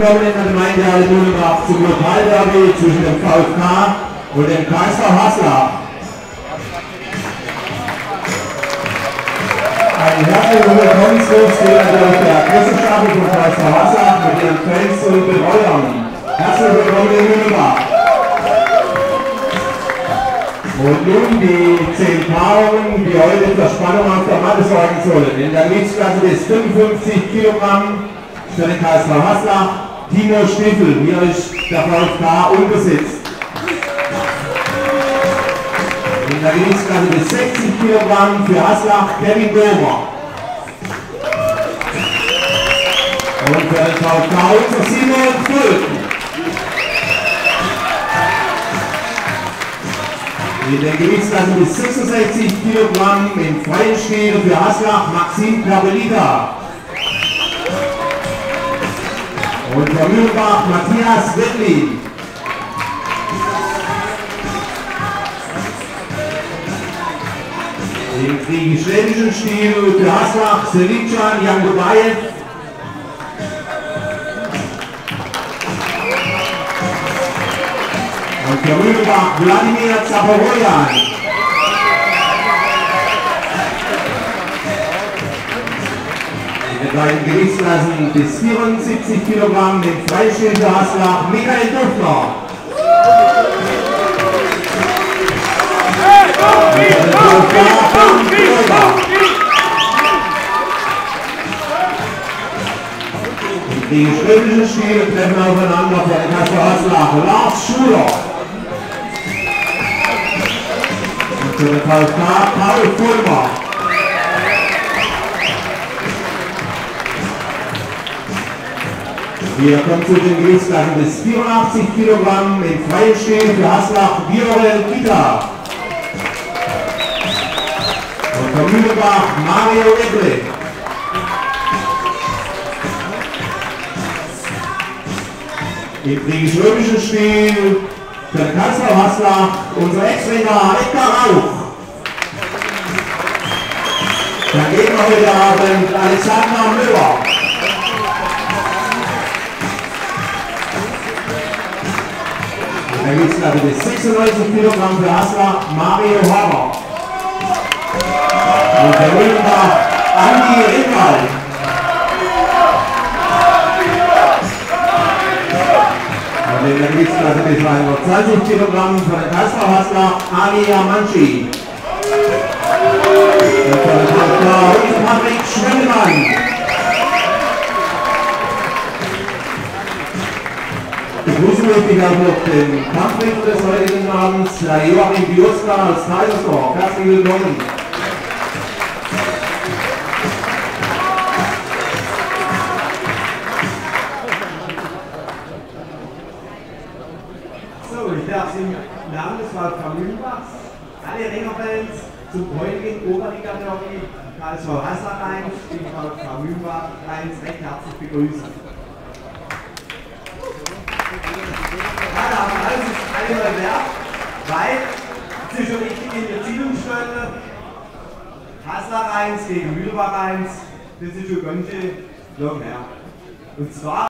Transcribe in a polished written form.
Willkommen in der Gemeindehalle Mühlenbach zum Lokalderby zwischen dem VfK und dem KSV Haslach. Ein herzliches Willkommensgruß geht natürlich der Pressestaffel von KSV Haslach mit ihren Fans und Betreuern. Herzlich willkommen in Mühlenbach. Und nun die 10 Paarungen, die heute für Spannung auf der Matte sorgen sollen. In der Gewichtsklasse bis 55 Kilogramm für den KSV Haslach Timo Stiefel, hier ist der VfK unbesetzt. In der Gewichtsklasse bis 60 Kilogramm für Haslach Kevin Domer. Und für den VfK unser Simon Völken. In der Gewichtsklasse bis 66 Kilogramm im freien Stil für Haslach Maxim Kabelita. Und für Mühlenbach Matthias Wettlin. Im griechisch-schwedischen Stil für Haslach Selican Jangobayev. Und für Mühlenbach Wladimir Zaporojan. In den beiden Gewichtsklassen bis 74 Kilogramm im Freistil für Haslach Michael Dufner. Im griechisch-schwedischen Stil treffen aufeinander für den KSV Haslach Lars Schuler. Und für den VfK Paul Fulmer. Wir kommen zu den Gewichtsklassen bis 84 Kilogramm im freien Stil für Haslach Viorel Kita. Und für Mühlenbach Mario Eble. Im griechisch-römischen Stil für den KSV Haslach unser Ex-Ringer Edgar Rauch. Der Gegner heute Abend Alexander Müller. In der Gewichtsklasse bis 96 Kilogramm für Haslach Mario Hammer. Und für Mühlenbach Andi Ringwald. Und in der Gewichtsklasse bis 120 Kilogramm für den KSV Haslach Ali Amanci. Und für den VfK Patrick Schwellemann. Begrüßen möchte ich auch noch den Kampfrichter des heutigen Abends, Herr Joachim Bioska aus Kaisersdorf. Herzlich willkommen. So, ich darf im Namen des VfK Mühlenbachs alle Ringerfans zum heutigen Oberliga-Derby KSV Haslach 1 gegen VfK Mühlenbach 1 recht herzlich begrüßen. Ja, da haben wir alles einmal wert, weil es ist schon richtig in der Zielungsstelle. Haslach 1 gegen Mühlenbach 1, das ist schon ganz schön lang her. Und zwar